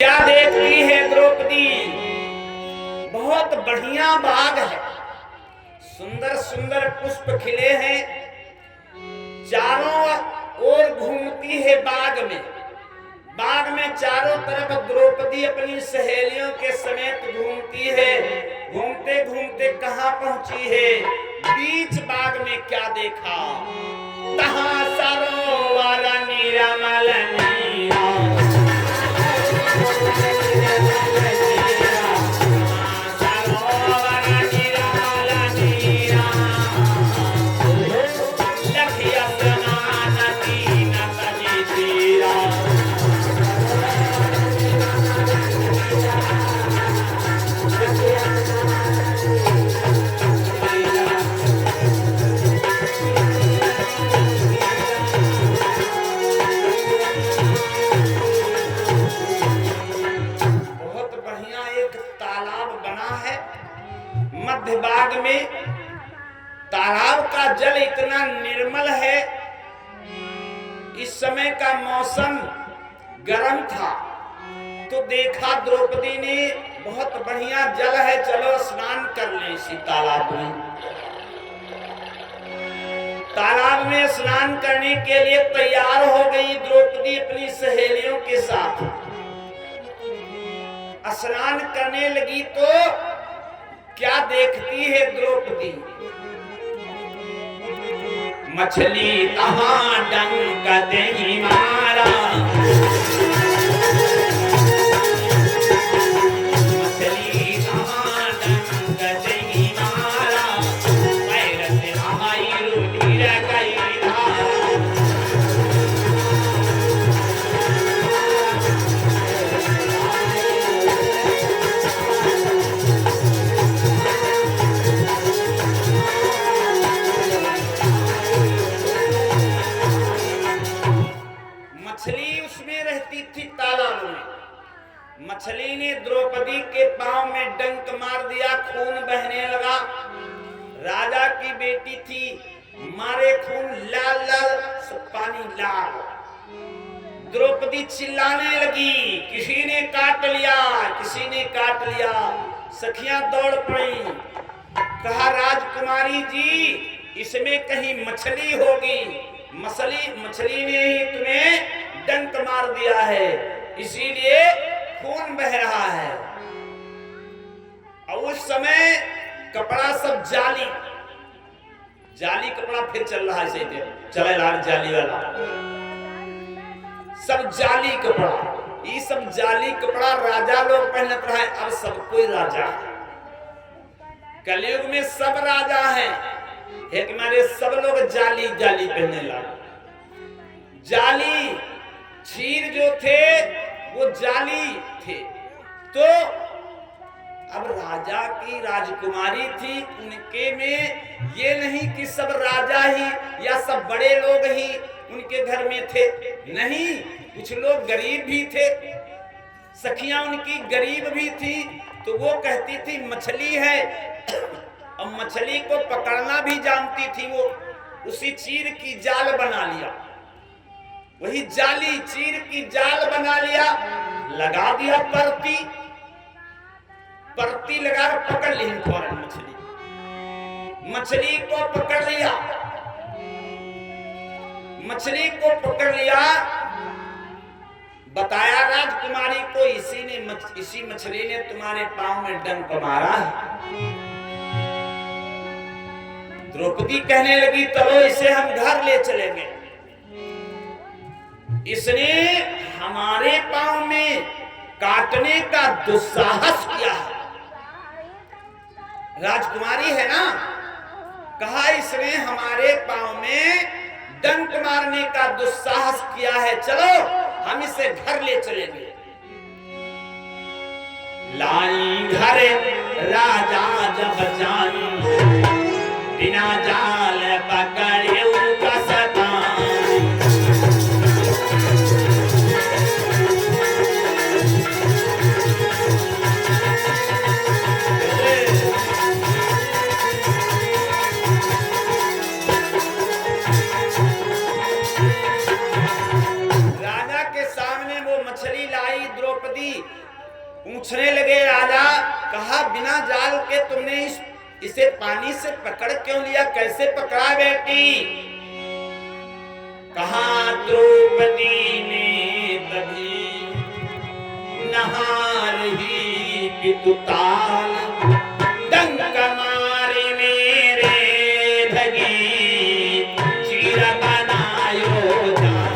क्या देखती है द्रौपदी? बहुत बढ़िया बाग है, सुंदर सुंदर पुष्प खिले हैं, चारों ओर घूमती है बाग में। बाग में चारों तरफ द्रौपदी अपनी सहेलियों के समेत घूमती है। घूमते घूमते कहाँ पहुंची है? बीच बाग में क्या देखा? तहाँ सरोवर निरमल नीरा, मध्य बाग में। तालाब का जल इतना निर्मल है, इस समय का मौसम गर्म था, तो देखा द्रौपदी ने बहुत बढ़िया जल है, चलो स्नान कर ले इसी तालाब में। तालाब में स्नान करने के लिए तैयार हो गई द्रौपदी अपनी सहेलियों के साथ। स्नान करने लगी तो क्या देखती है द्रौपदी? मछली तहाँ डंक दे मारा, मछली तहाँ डंक दे मारा, पैर से आई रूठी रखई मछली ने द्रौपदी के पांव में डंक मार दिया, खून बहने लगा। राजा की बेटी थी, मारे खून, लाल लाल पानी लाल। द्रौपदी चिल्लाने लगी, किसी ने काट लिया, किसी ने काट लिया। सखियां दौड़ पड़ी, कहा राजकुमारी जी इसमें कहीं मछली होगी, मछली ने ही तुम्हें डंक मार दिया है, इसीलिए खून बह रहा है। और उस समय कपड़ा सब जाली कपड़ा फिर चल रहा है, चले जाली वाला सब जाली कपड़ा। ये सब जाली कपड़ा राजा लोग पहनत रहे, अब सब कोई राजा है। कलयुग में सब राजा हैं, एक मारे सब लोग जाली पहनने लगे। जाली चीर जो थे वो जाली थे, तो अब राजा की राजकुमारी थी, उनके में ये नहीं कि सब राजा ही या सब बड़े लोग ही उनके घर में थे, नहीं, कुछ लोग गरीब भी थे। सखियां उनकी गरीब भी थी, तो वो कहती थी मछली है, और मछली को पकड़ना भी जानती थी। वो उसी चीर की जाल बना लिया, वही जाली चीर की जाल बना लिया, लगा दिया परती लगा पकड़ ली फौरन मछली को पकड़ लिया, मछली को पकड़ लिया। बताया राजकुमारी को इसी मछली ने तुम्हारे पांव में डंक मारा है। द्रौपदी कहने लगी चलो इसे हम घर ले चलेंगे, इसने हमारे पांव में काटने का दुस्साहस किया है। राजकुमारी है ना, कहा इसने हमारे पांव में डंक मारने का दुस्साहस किया है, चलो हम इसे घर ले चलेंगे। लाई घर राजा जब जान, बिना जाल पकड़े द्रौपदी बेटी पूछने लगे राजा, कहा बिना जाल के तुमने इसे पानी से पकड़ क्यों लिया, कैसे पकड़ा बेटी? कहा द्रौपदी ने तभी नहा रही पितुताल, डंक मारे मेरे धगी, चीर बनायो जाल।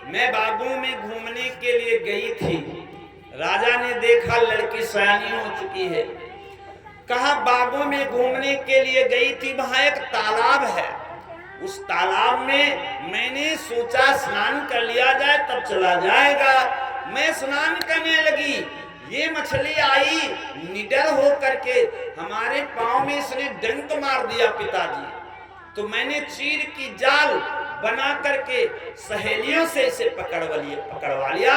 मैं बागों में घूमने के लिए गई थी, राजा ने देखा लड़की सयानी हो चुकी है। कहा बागों में घूमने के लिए गई थी, वहां एक तालाब है, उस तालाब में मैंने सोचा स्नान कर लिया जाए तब चला जाएगा। मैं स्नान करने लगी, ये मछली आई, निडर हो करके हमारे पांव में इसने डंक मार दिया पिताजी। तो मैंने चीर की जाल बना करके सहेलियों से इसे पकड़वा लिया।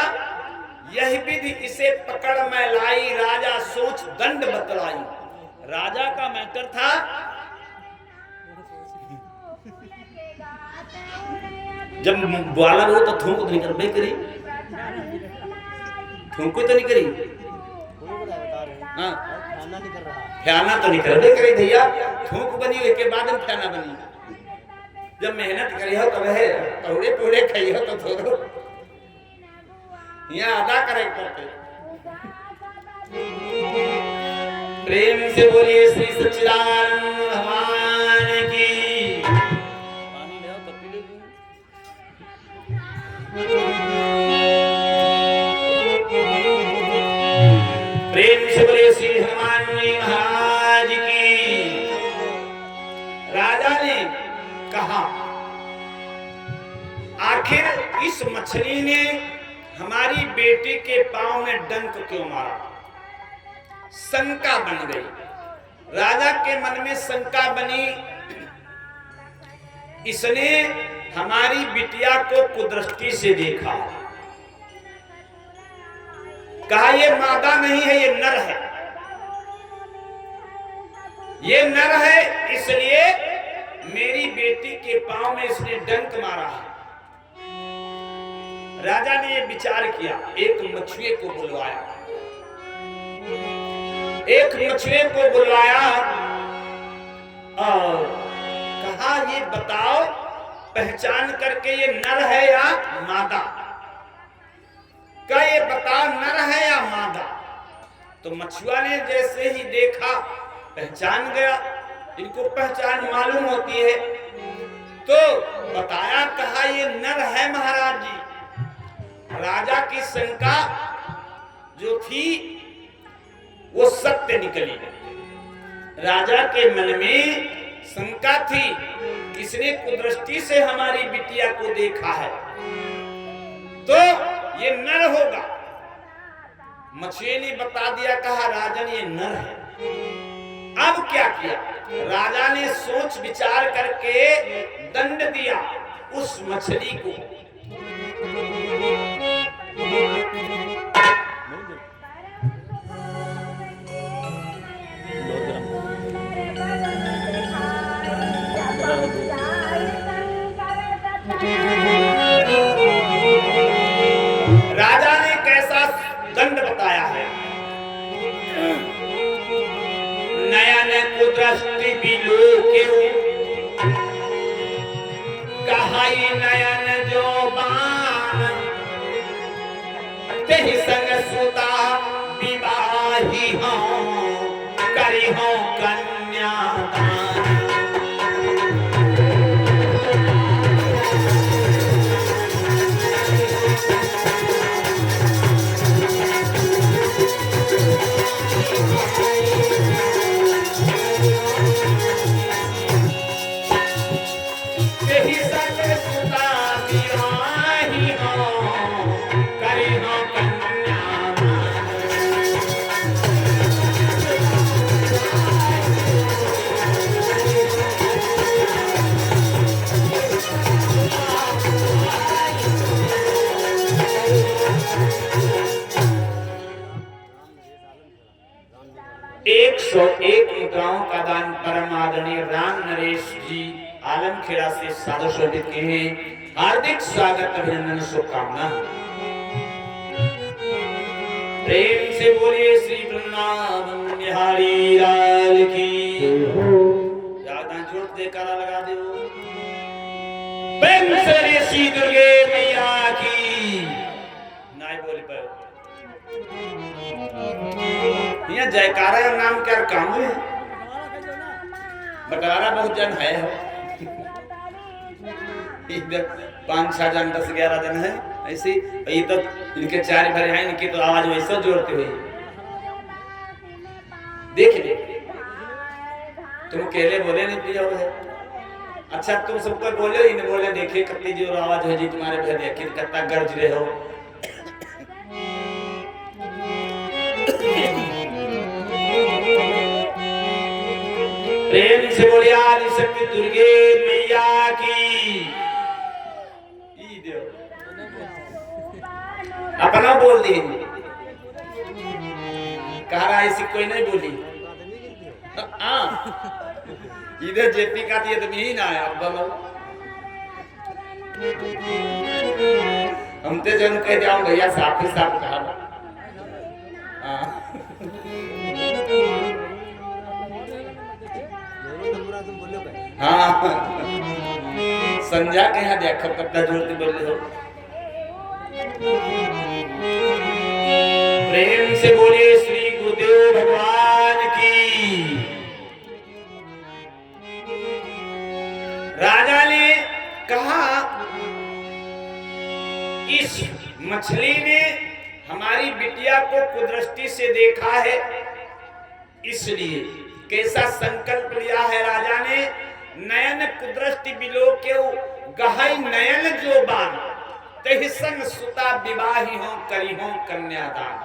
यही विधि इसे पकड़ मैं लाई, राजा सोच दंड बतलाई। राजा का मैटर था जब ग्वालर हो तो थूक तो नहीं कर करी, थूको तो नहीं करी, हाँ फ्याना तो नहीं कर भैया, थूक बनी उसके बाद में फ्याना बनी। जब मेहनत करी हो तब है, थोड़े थोड़े खाई हो तो थोड़ो यहाँ अदा करे करते। प्रेम से बोलिए श्री सच्चिदानंद भगवान की। पानी ले आओ तब पी लेंगे। प्रेम से बोलिए श्री हनुमान जी महाराज की। राजा ने कहा आखिर इस मछली ने हमारी बेटी के पांव में डंक क्यों मारा? शंका बन गई, राजा के मन में शंका बनी, इसने हमारी बिटिया को कुदृष्टि से देखा। कहा ये मादा नहीं है, ये नर है, ये नर है, इसलिए मेरी बेटी के पांव में इसने डंक मारा है। राजा ने ये विचार किया, एक मछुए को बुलवाया, एक मछुए को बुलवाया और कहा ये बताओ पहचान करके ये नर है या मादा? क्या ये बताओ नर है या मादा? तो मछुआ ने जैसे ही देखा पहचान गया, इनको पहचान मालूम होती है, तो बताया, कहा ये नर है महाराज जी। राजा की शंका जो थी वो सत्य निकली। राजा के मन में शंका थी, इसने कुदृष्टि से हमारी बिटिया को देखा है तो ये नर होगा। मछुए ने बता दिया, कहा राजन ये नर है। अब क्या किया? राजा ने सोच विचार करके दंड दिया उस मछली को। राजा ने कैसा दंड बताया है? नयन कुदृष्टि बिलोके, कहाई नयन जो बान, तेहि संग सुता विवाही हों, करी हों कन्यादान। तेहि संग सुता विवाही हो करी हो एक 101 मुद्राओं का दान परम आदरणीय राम नरेश जी आलमखेड़ा से सादर शोभित के हैं। हार्दिक स्वागत अभिनंदन शुभकामना। प्रेम से बोलिए श्री वृंदावन बिहारी लाल की। ज्यादा जोर दे करा लगा दे। प्रेम से श्री दुर्गे मैया की। नहीं बोल पाए यहाँ जयकारा और नाम क्या काम है। बटारा बहुत जन है इधर 5-6 जन 10-11 जन है ऐसे ये तो इनके 4 भरे हैं। इनकी तो आवाज वैसे जोड़ते हुए देख ले। तुम अकेले बोले नहीं पिया है। अच्छा तुम सबको बोले इन बोले देखिए कितनी जोर आवाज है जी तुम्हारे भर देखिए कितना गरज रहे हो। प्रेम से बोलिए आदि शक्ति दुर्गे मैया की। अपना बोल दी कह रहा ऐसी कोई नहीं बोली। इधर जेपी का दिए तो यही ना है। अब बोलो हम तो जन कह जाऊं भैया साथ ही साथ कहा। हाँ संध्या के यहाँ देखो कितना जोर बोले हो। प्रेम से बोलिए श्री गुरुदेव भगवान की। राजा ने कहा इस मछली ने हमारी बिटिया को कुदृष्टि से देखा है इसलिए कैसा संकल्प लिया है राजा ने। नयन कुदृष्टि बिलो के गहई नयन जो बान तहि संग सुता विवाही हो करी हो कन्यादान।